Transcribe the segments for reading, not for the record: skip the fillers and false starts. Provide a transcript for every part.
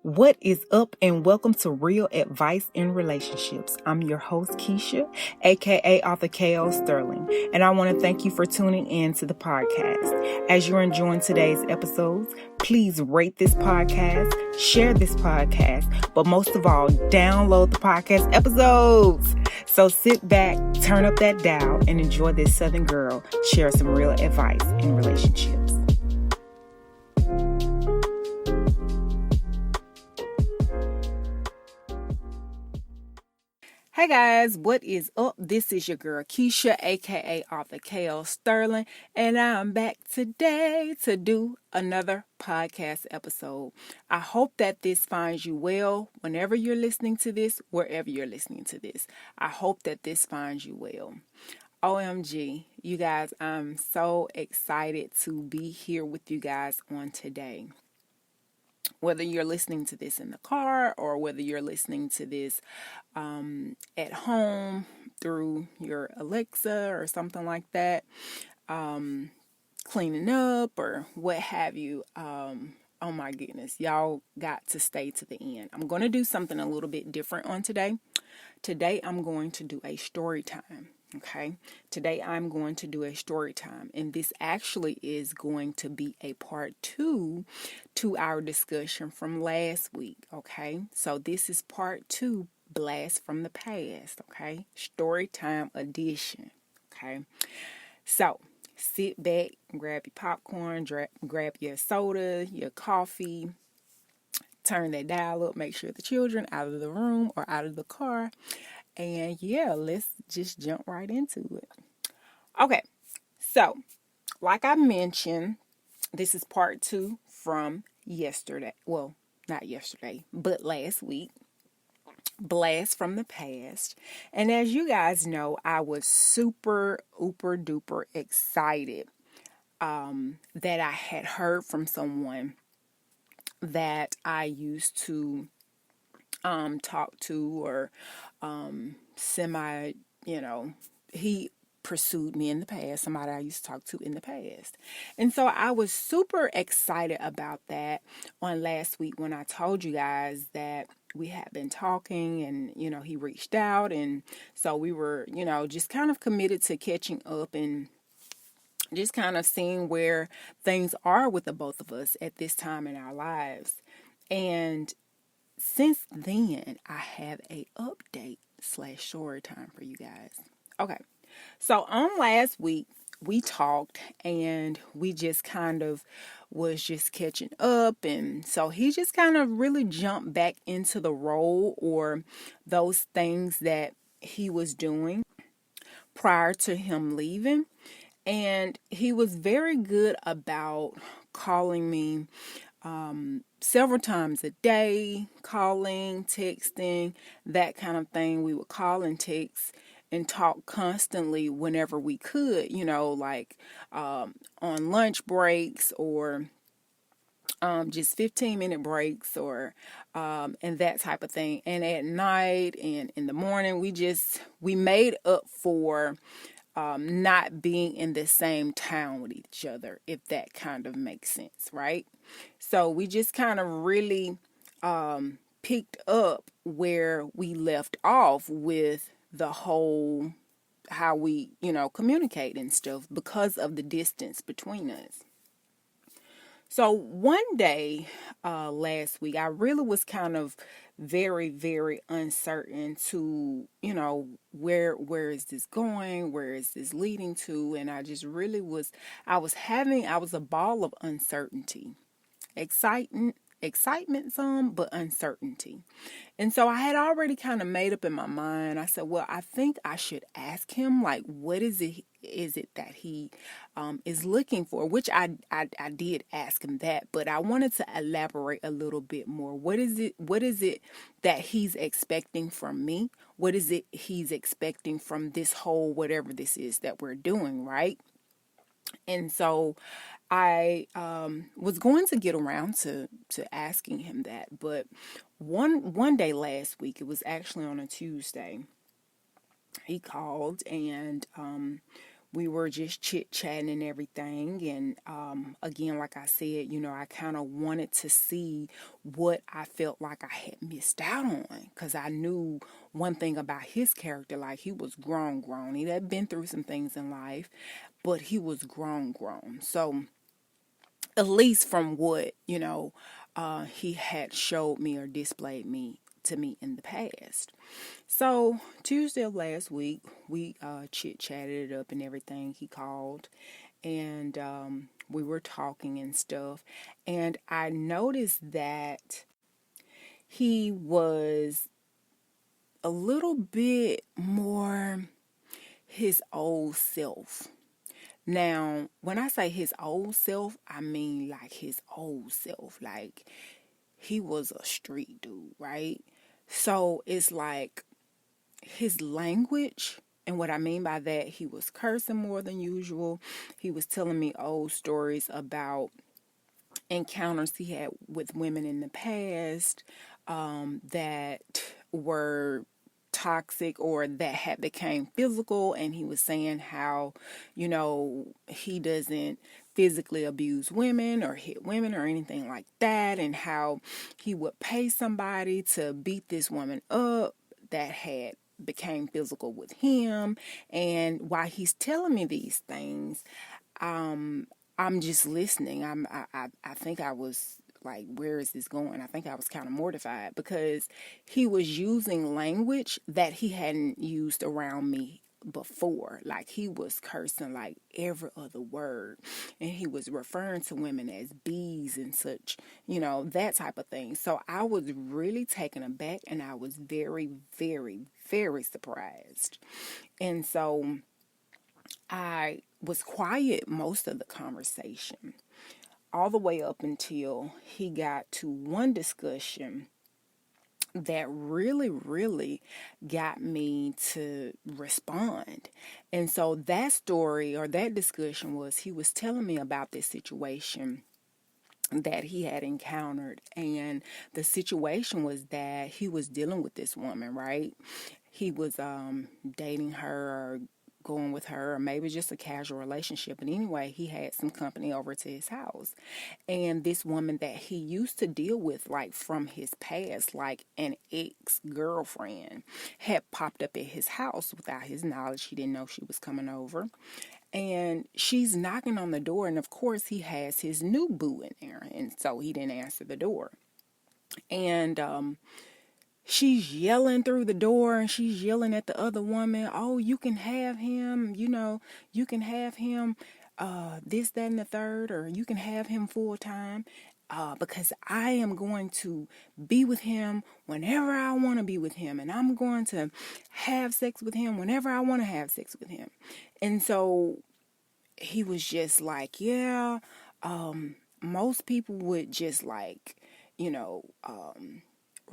What is up, and welcome to Real Advice in Relationships. I'm your host, Keisha, aka Author K.O. Sterling, and I want to thank you for tuning in to the podcast. As you're enjoying today's episodes, please rate this podcast, share this podcast, but most of all, download the podcast episodes. So sit back, turn up that dial, and enjoy this Southern girl share some real advice in relationships. Hey guys, what is up? This is your girl Keisha, aka Author K.O. Sterling, and I'm back today to do another podcast episode. I hope that this finds you well whenever you're listening to this, wherever you're listening to this. I hope that this finds you well. OMG, you guys, I'm so excited to be here with you guys on today. Whether you're listening to this in the car or whether you're listening to this at home through your Alexa or something like that, cleaning up or what have you. Oh my goodness, y'all got to stay to the end. I'm going to do something a little bit different on today. Today I'm going to do a story time. Okay, today I'm going to do a story time, and this actually is going to be a part 2 to our discussion from last week. Okay, so this is part 2, Blast from the Past. Okay, story time edition. Okay, so sit back, grab your popcorn, grab your soda, your coffee, turn that dial up, make sure the children out of the room or out of the car. And yeah, let's just jump right into it. Okay, so like I mentioned, this is part 2 from yesterday. Well, not yesterday, but last week. Blast from the Past. And as you guys know, I was super, uber duper excited that I had heard from someone that I used to talk to or semi, he pursued me in the past, somebody I used to talk to in the past. And so I was super excited about that on last week when I told you guys that we had been talking and, he reached out. And so we were, just kind of committed to catching up and just kind of seeing where things are with the both of us at this time in our lives. And since then, I have a update / story time for you guys. Okay, so on last week, we talked and we just kind of was just catching up. And so he just kind of really jumped back into the role or those things that he was doing prior to him leaving. And he was very good about calling me several times a day, calling, texting, that kind of thing. We would call and text and talk constantly whenever we could, like on lunch breaks or just 15-minute breaks or and that type of thing. And at night and in the morning, we made up for not being in the same town with each other, if that kind of makes sense, right? So we just kind of really picked up where we left off with the whole how we, communicate and stuff because of the distance between us. So one day last week, I really was kind of very, very uncertain to, where is this going? Where is this leading to? And I just really I was a ball of uncertainty, excitement some, but uncertainty. And so I had already kind of made up in my mind. I said, well, I think I should ask him, like, what is it that he is looking for? Which I did ask him that, but I wanted to elaborate a little bit more. What is it that he's expecting from me? What is it he's expecting from this whole whatever this is that we're doing, right? And so I was going to get around to asking him that, but one day last week, it was actually on a Tuesday, he called and we were just chit-chatting and everything. And again, like I said, I kind of wanted to see what I felt like I had missed out on, because I knew one thing about his character. Like, he was grown. He had been through some things in life, but he was grown. So at least from what he had showed me or displayed me to me in the past. So Tuesday of last week, we chit chatted it up and everything. He called, and we were talking and stuff, and I noticed that he was a little bit more his old self. Now, when I say his old self, I mean like his old self. Like, he was a street dude, right? So it's like his language, and what I mean by that, he was cursing more than usual. He was telling me old stories about encounters he had with women in the past, that were toxic or that had became physical. And he was saying how he doesn't physically abuse women or hit women or anything like that, and how he would pay somebody to beat this woman up that had became physical with him. And while he's telling me these things, I'm just listening. I think I was like, where is this going? I think I was kind of mortified, because he was using language that he hadn't used around me before. Like, he was cursing like every other word, and he was referring to women as bees and such, that type of thing. So I was really taken aback, and I was very, very, very surprised. And so I was quiet most of the conversation, all the way up until he got to one discussion that really, really got me to respond. And so that story or that discussion was, he was telling me about this situation that he had encountered. And the situation was that he was dealing with this woman, right? He was dating her or going with her, or maybe just a casual relationship. But anyway, he had some company over to his house. And this woman that he used to deal with, like from his past, like an ex-girlfriend, had popped up at his house without his knowledge. He didn't know she was coming over. And she's knocking on the door, and of course he has his new boo in there, and so he didn't answer the door. And she's yelling through the door, and she's yelling at the other woman, oh, you can have him, you can have him, this, that, and the third, or you can have him full time, because I am going to be with him whenever I want to be with him, and I'm going to have sex with him whenever I want to have sex with him. And so he was just like, yeah, most people would just like,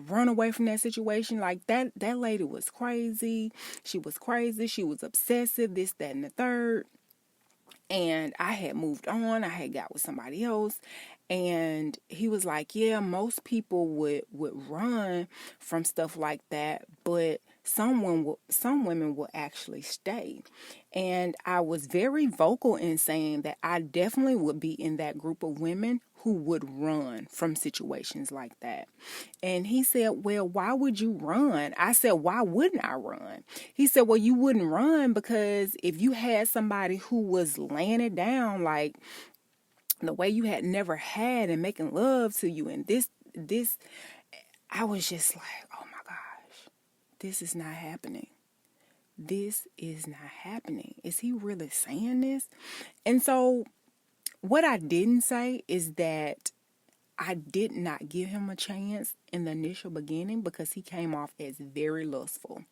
run away from that situation. Like, that lady was crazy. She was crazy. She was obsessive, this, that, and the third. And I had moved on. I had got with somebody else. And he was like, yeah, most people would run from stuff like that, but some women will actually stay. And I was very vocal in saying that I definitely would be in that group of women who would run from situations like that. And he said, well, why would you run? I said, why wouldn't I run? He said, well, you wouldn't run because if you had somebody who was laying it down like the way you had never had and making love to you, and this, I was just like, oh my gosh, this is not happening. This is not happening. Is he really saying this? And so what I didn't say is that I did not give him a chance in the initial beginning, because he came off as very lustful,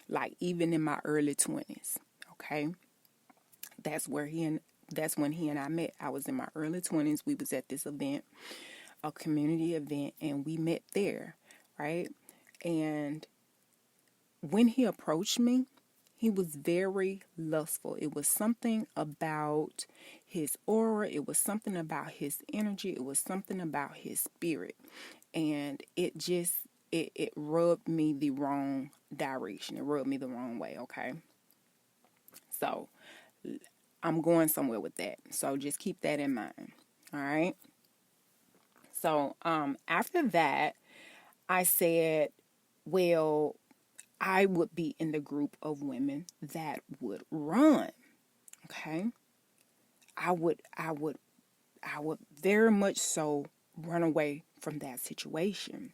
like even in my early 20s. Okay, that's when he and I met. I was in my early 20s. We was at this event, a community event, and we met there, right? And when he approached me, he was very lustful. It was something about his aura. It was something about his energy. It was something about his spirit. And it just, it rubbed me the wrong direction. It rubbed me the wrong way, okay? So I'm going somewhere with that. So just keep that in mind. All right. So after that, I said, well, I would be in the group of women that would run. Okay. I would very much so run away from that situation.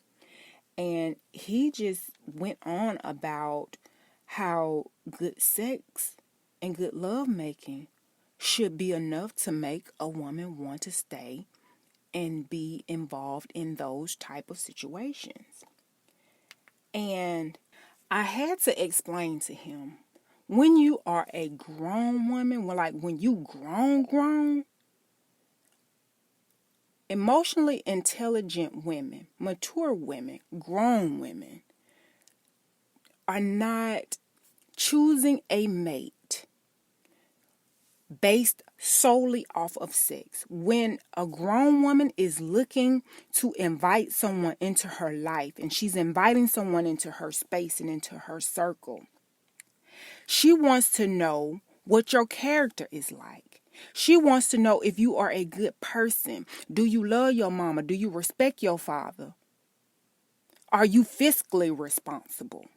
And he just went on about how good sex and good love making should be enough to make a woman want to stay and be involved in those type of situations. And I had to explain to him, when you are a grown woman, when you grown, emotionally intelligent women, mature women, grown women are not choosing a mate based solely off of sex. When a grown woman is looking to invite someone into her life and she's inviting someone into her space and into her circle, she wants to know what your character is like. She wants to know if you are a good person. Do you love your mama? Do you respect your father? Are you fiscally responsible?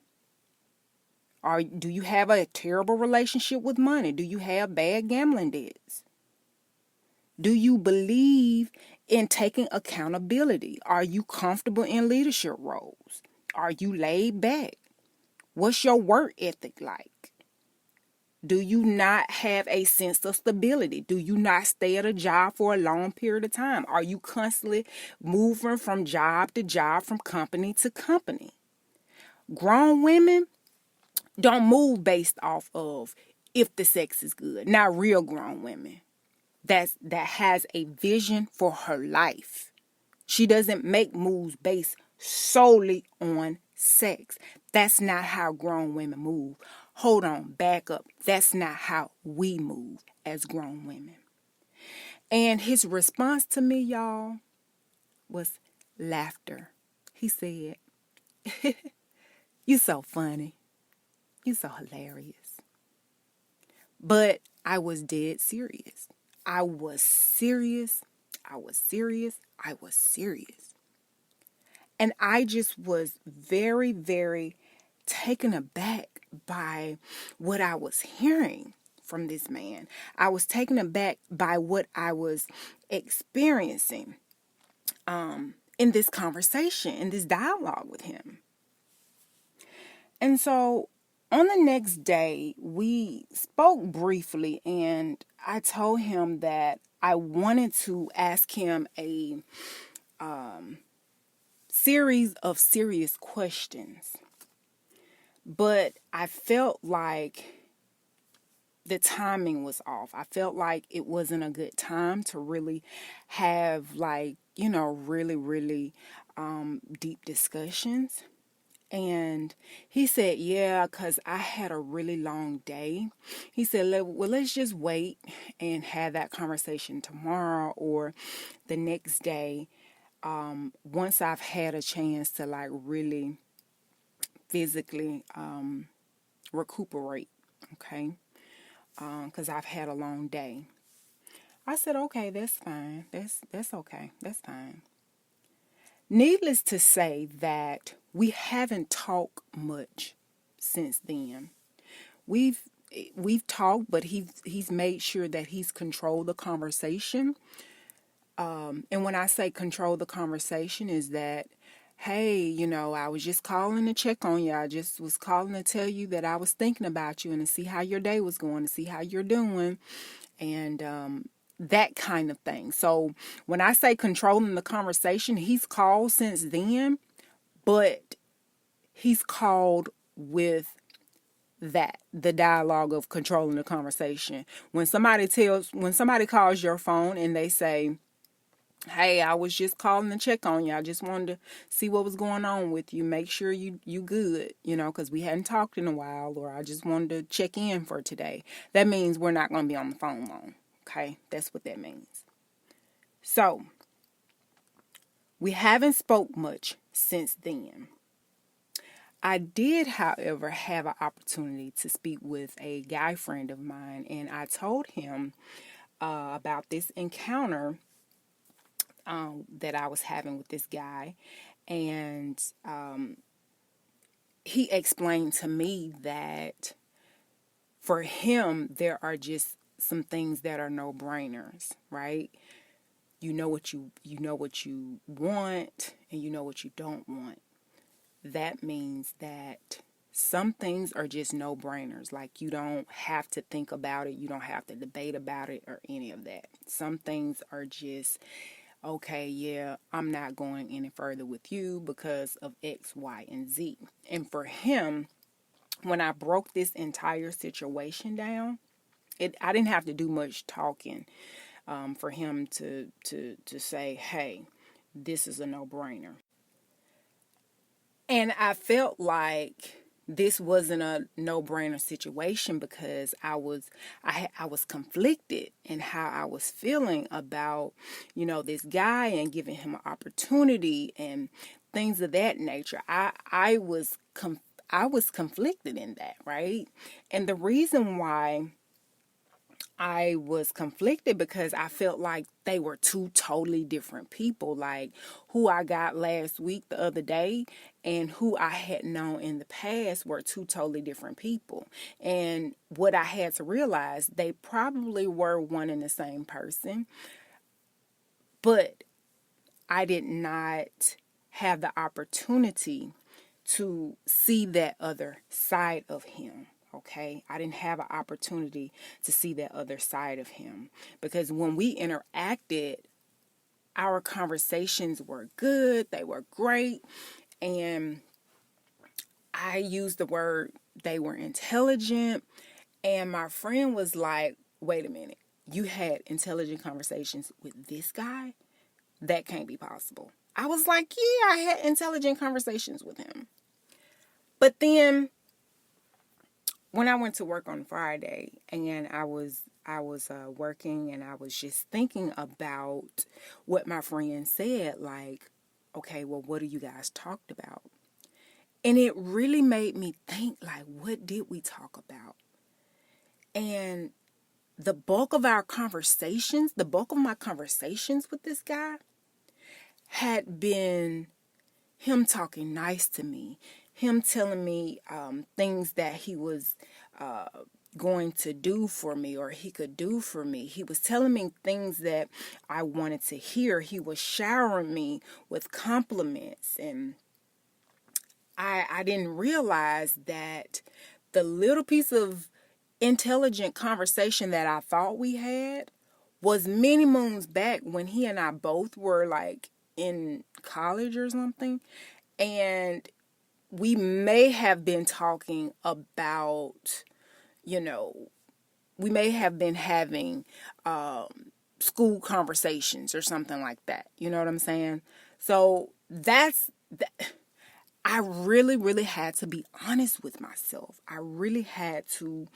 Do you have a terrible relationship with money? Do you have bad gambling debts? Do you believe in taking accountability? Are you comfortable in leadership roles? Are you laid back? What's your work ethic like? Do you not have a sense of stability? Do you not stay at a job for a long period of time? Are you constantly moving from job to job, from company to company? Grown women don't move based off of if the sex is good. Not real grown women. That has a vision for her life. She doesn't make moves based solely on sex. That's not how grown women move. Hold on, back up. That's not how we move as grown women. And his response to me, y'all, was laughter. He said, "You so funny. You so hilarious." But I was dead serious. I was serious. I was serious. I was serious. And I just was very, very taken aback by what I was hearing from this man. I was taken aback by what I was experiencing in this conversation, in this dialogue with him. And so on the next day, we spoke briefly, and I told him that I wanted to ask him a series of serious questions. But I felt like the timing was off. I felt like it wasn't a good time to really have really, really deep discussions. And he said, yeah, because I had a really long day. He said, well, let's just wait and have that conversation tomorrow or the next day, once I've had a chance to really physically recuperate, okay? Because I've had a long day. I said, okay, that's fine. That's okay. That's fine. Needless to say that we haven't talked much since then. We've talked, but he's made sure that he's controlled the conversation. And when I say control the conversation, is that, hey, I was just calling to check on you. I just was calling to tell you that I was thinking about you and to see how your day was going, to see how you're doing, and that kind of thing. So when I say controlling the conversation, he's called since then, but he's called with the dialogue of controlling the conversation. When somebody calls your phone and they say, hey, I was just calling to check on you. I just wanted to see what was going on with you. Make sure you good, because we hadn't talked in a while, or I just wanted to check in for today. That means we're not going to be on the phone long. Okay? That's what that means. So, we haven't spoke much since then. I did, however, have an opportunity to speak with a guy friend of mine, and I told him about this encounter that I was having with this guy, and he explained to me that for him, there are just some things that are no brainers, right? You know what you want, and you know what you don't want. That means that some things are just no brainers. Like, you don't have to think about it, you don't have to debate about it or any of that. Some things are just, okay, yeah, I'm not going any further with you because of X, Y, and Z. And for him, when I broke this entire situation down, I didn't have to do much talking for him to say, hey, this is a no-brainer. And I felt like this wasn't a no-brainer situation because I was conflicted in how I was feeling about, this guy and giving him an opportunity and things of that nature. I was conflicted in that, right? And the reason why I was conflicted because I felt like they were two totally different people. Like, who I got last week, the other day, and who I had known in the past were two totally different people. And what I had to realize, they probably were one and the same person, but I did not have the opportunity to see that other side of him. Okay, I didn't have an opportunity to see that other side of him because when we interacted, our conversations were good, they were great, and I used the word they were intelligent. And my friend was like, wait a minute, you had intelligent conversations with this guy? That can't be possible. I was like, yeah, I had intelligent conversations with him. But then when I went to work on Friday and I was working and I was just thinking about what my friend said, like, okay, well, what do you guys talked about? And it really made me think, like, what did we talk about? And the bulk of my conversations with this guy had been him talking nice to me, him telling me things that he was going to do for me or he could do for me. He was telling me things that I wanted to hear. He was showering me with compliments. And I didn't realize that the little piece of intelligent conversation that I thought we had was many moons back when he and I both were like in college or something. And we may have been talking about, we may have been having school conversations or something like that. You know what I'm saying? So I really, really had to be honest with myself. I really had to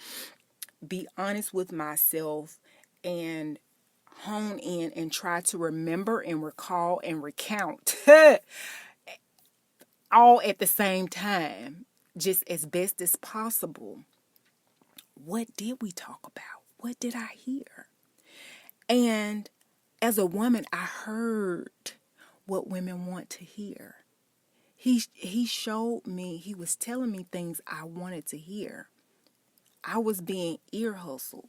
be honest with myself and hone in and try to remember and recall and recount all at the same time, just as best as possible. What did we talk about? What did I hear? And as a woman, I heard what women want to hear. He showed me, he was telling me things I wanted to hear. I was being ear hustled.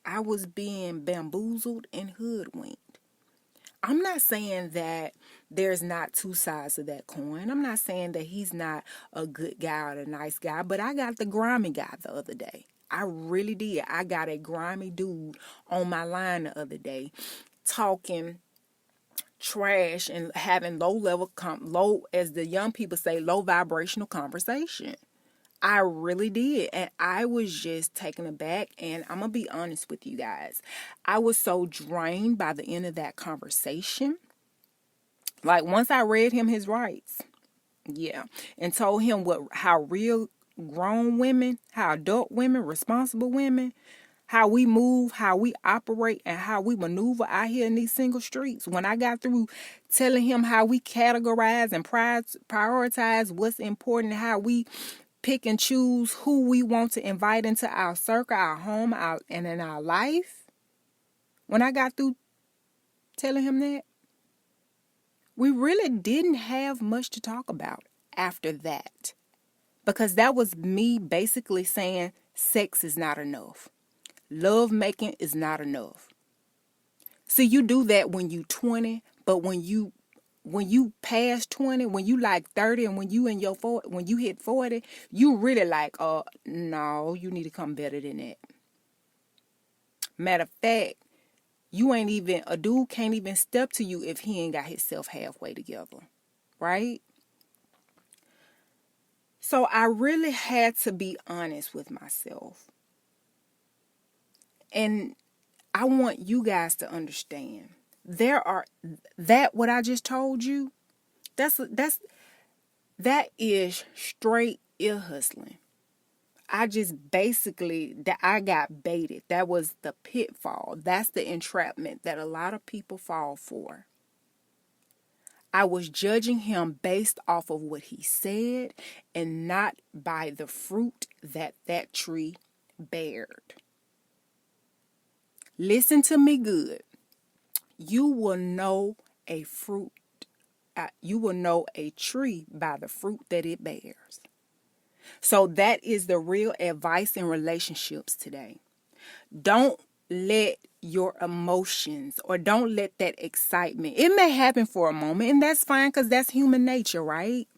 I was being bamboozled and hoodwinked. I'm not saying that there's not two sides of that coin. I'm not saying that he's not a good guy or a nice guy, but I got the grimy guy the other day. I really did. I got a grimy dude on my line the other day talking trash and having low, as the young people say, low vibrational conversation. I really did. And I was just taken aback. And I'm going to be honest with you guys. I was so drained by the end of that conversation. Like, once I read him his rights, yeah, and told him how real grown women, how adult women, responsible women, how we move, how we operate, and how we maneuver out here in these single streets. When I got through telling him how we categorize and prioritize what's important, how we pick and choose who we want to invite into our circle, our home, and in our life, when I got through telling him that, we really didn't have much to talk about after that. Because that was me basically saying sex is not enough. Love making is not enough. See, you do that when you 20, but when you pass 20, when you like 30, and when you in your 40, when you hit 40, you really like, no, you need to come better than that. Matter of fact, a dude can't even step to you if he ain't got himself halfway together, right? So I really had to be honest with myself. And I want you guys to understand, what I just told you, that is straight ear hustling. I got baited. That was the pitfall. That's the entrapment that a lot of people fall for. I was judging him based off of what he said and not by the fruit that tree bared. Listen to me good. You will know a tree by the fruit that it bears. So that is the real advice in relationships today. Don't let your emotions, or don't let that excitement, it may happen for a moment, and that's fine, because that's human nature, right?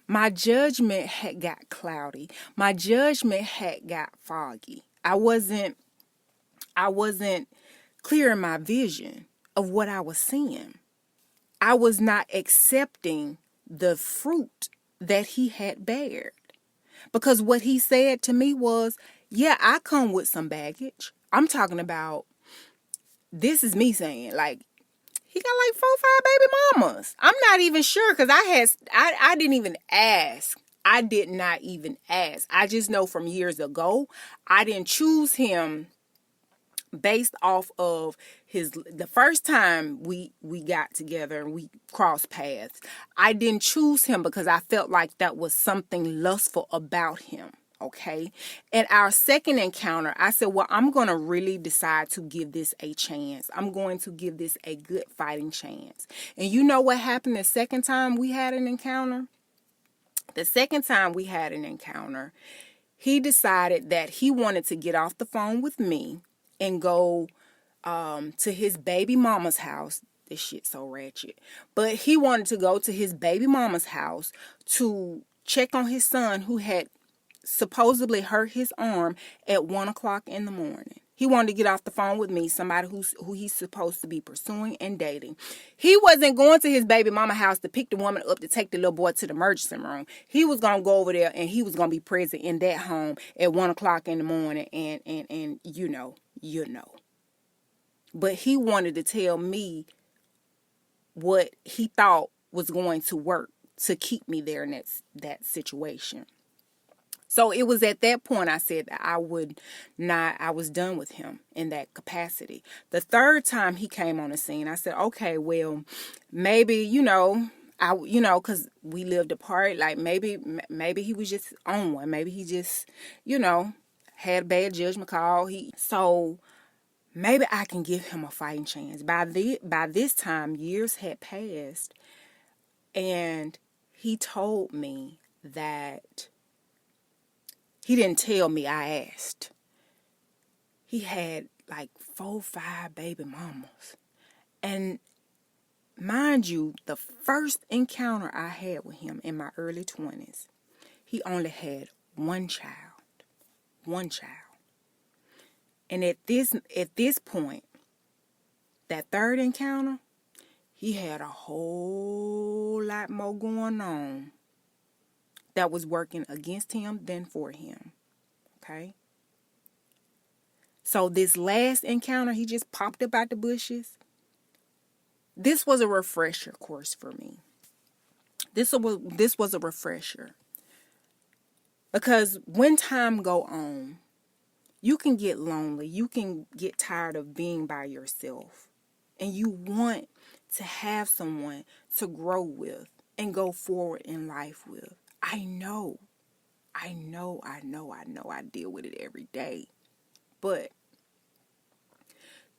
My judgment had got cloudy. My judgment had got foggy. I wasn't clear in my vision of what I was seeing. I was not accepting the fruit that he had bared. Because what he said to me was, yeah, I come with some baggage. I'm talking about, this is me saying, like, he got like 4 or 5 baby mamas. I'm not even sure, because I didn't even ask. I did not even ask. I just know from years ago, I didn't choose him based off of the first time we got together and we crossed paths. I didn't choose him because I felt like that was something lustful about him. Okay. And our second encounter, I said, well, I'm going to really decide to give this a chance. I'm going to give this a good fighting chance. And you know what happened the second time we had an encounter? The second time we had an encounter, he decided that he wanted to get off the phone with me and go to his baby mama's house. This shit's so ratchet. But he wanted to go to his baby mama's house to check on his son, who had supposedly hurt his arm, at 1 o'clock in the morning. He wanted to get off the phone with me, somebody who he's supposed to be pursuing and dating. He wasn't going to his baby mama house to pick the woman up to take the little boy to the emergency room. He was going to go over there and he was going to be present in that home at 1 o'clock in the morning, and you know. But he wanted to tell me what he thought was going to work to keep me there in that situation. So it was at that point I said that I was done with him in that capacity. The third time he came on the scene, I said, okay, well, maybe, because we lived apart, like maybe he was just on one. Maybe he just, had a bad judgment call. So maybe I can give him a fighting chance. By this time, years had passed, and he told me that he didn't tell me, I asked. He had like 4 or 5 baby mamas. And mind you, the first encounter I had with him in my early 20s, he only had one child. One child. And at this point, that third encounter, he had a whole lot more going on that was working against him than for him. Okay? So this last encounter, he just popped up out the bushes. This was a refresher course for me. This was a refresher. Because when time go on, You can get lonely. You can get tired of being by yourself. And you want to have someone to grow with and go forward in life with. I know. I deal with it every day. But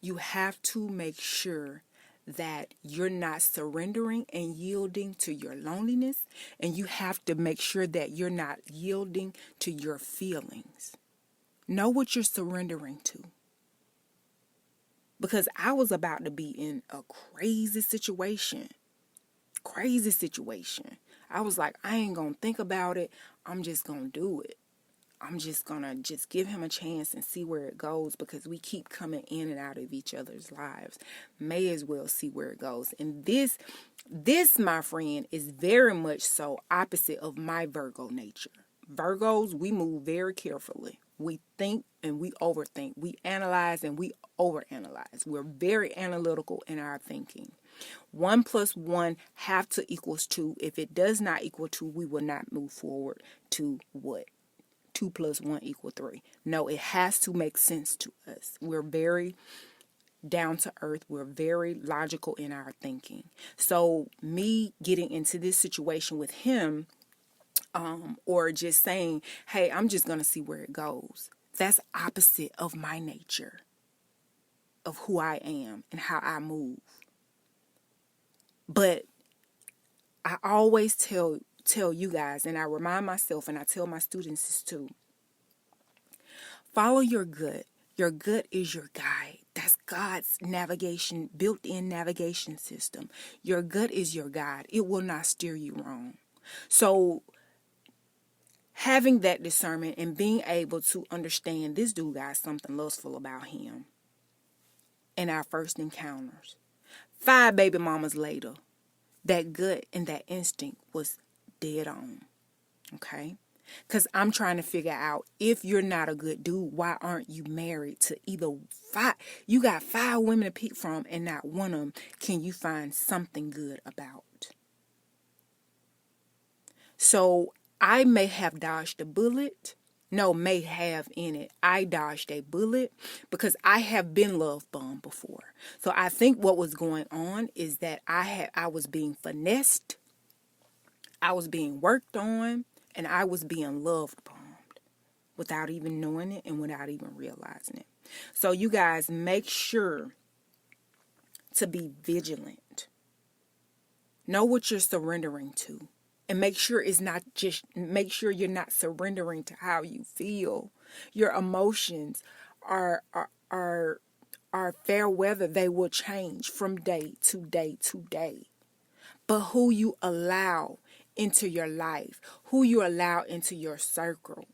you have to make sure that you're not surrendering and yielding to your loneliness. And you have to make sure that you're not yielding to your feelings. Know what you're surrendering to. Because I was about to be in a crazy situation. I was like, I ain't going to think about it. I'm just going to do it. I'm just going to just give him a chance and see where it goes, because we keep coming in and out of each other's lives. May as well see where it goes. And this, my friend, is very much so opposite of my Virgo nature. Virgos, we move very carefully. We think and we overthink. We analyze and we overanalyze. We're very analytical in our thinking. 1 + 1 have to equals 2. If it does not equal 2, we will not move forward to what? 2 + 1 = 3. No, it has to make sense to us. We're very down to earth. We're very logical in our thinking. So me getting into this situation with him, or just saying, hey, I'm just going to see where it goes. That's opposite of my nature, of who I am and how I move. But I always tell you guys, and I remind myself, and I tell my students this too. Follow your gut. Your gut is your guide. That's God's navigation, built-in navigation system. Your gut is your guide. It will not steer you wrong. So having that discernment and being able to understand this dude got something lustful about him in our first encounters. 5 baby mamas later, that gut and that instinct was dead on. Okay? Because I'm trying to figure out, if you're not a good dude, why aren't you married to either 5? You got 5 women to pick from, and not one of them can you find something good about. So I may have dodged a bullet. No, may have in it. I dodged a bullet because I have been love bombed before. So I think what was going on is that I was being finessed, I was being worked on, and I was being love bombed without even knowing it and without even realizing it. So you guys, make sure to be vigilant. Know what you're surrendering to. And make sure you're not surrendering to how you feel. Your emotions are fair weather. They will change from day to day to day. But who you allow into your life, who you allow into your circle,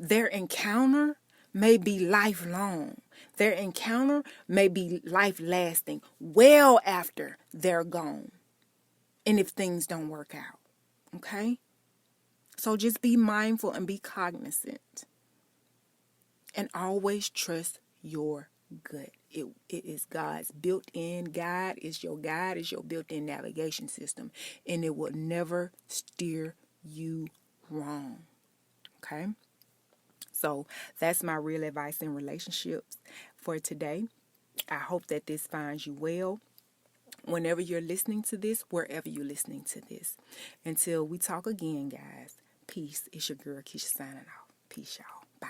their encounter may be lifelong. Their encounter may be life-lasting, well after they're gone. And if things don't work out, okay? So just be mindful and be cognizant. And always trust your gut. It is God's built-in guide. It's your guide. It's your built-in navigation system. And it will never steer you wrong, okay? So that's my real advice in relationships for today. I hope that this finds you well. Whenever you're listening to this, wherever you're listening to this. Until we talk again, guys. Peace. It's your girl, Keisha, signing off. Peace, y'all. Bye.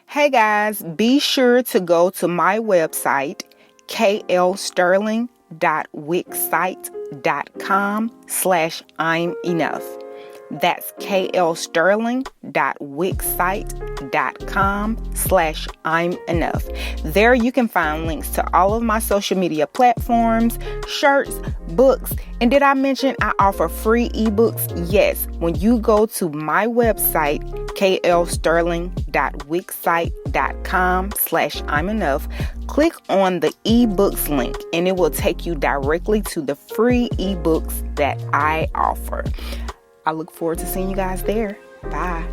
Hey, guys. Be sure to go to my website, klsterling.wixsite.com/I'm enough. That's klsterling.wixsite.com/I'm enough. There you can find links to all of my social media platforms, shirts, books, and did I mention I offer free ebooks? Yes, when you go to my website, klsterling.wixsite.com/I'm enough, click on the ebooks link and it will take you directly to the free ebooks that I offer. I look forward to seeing you guys there. Bye.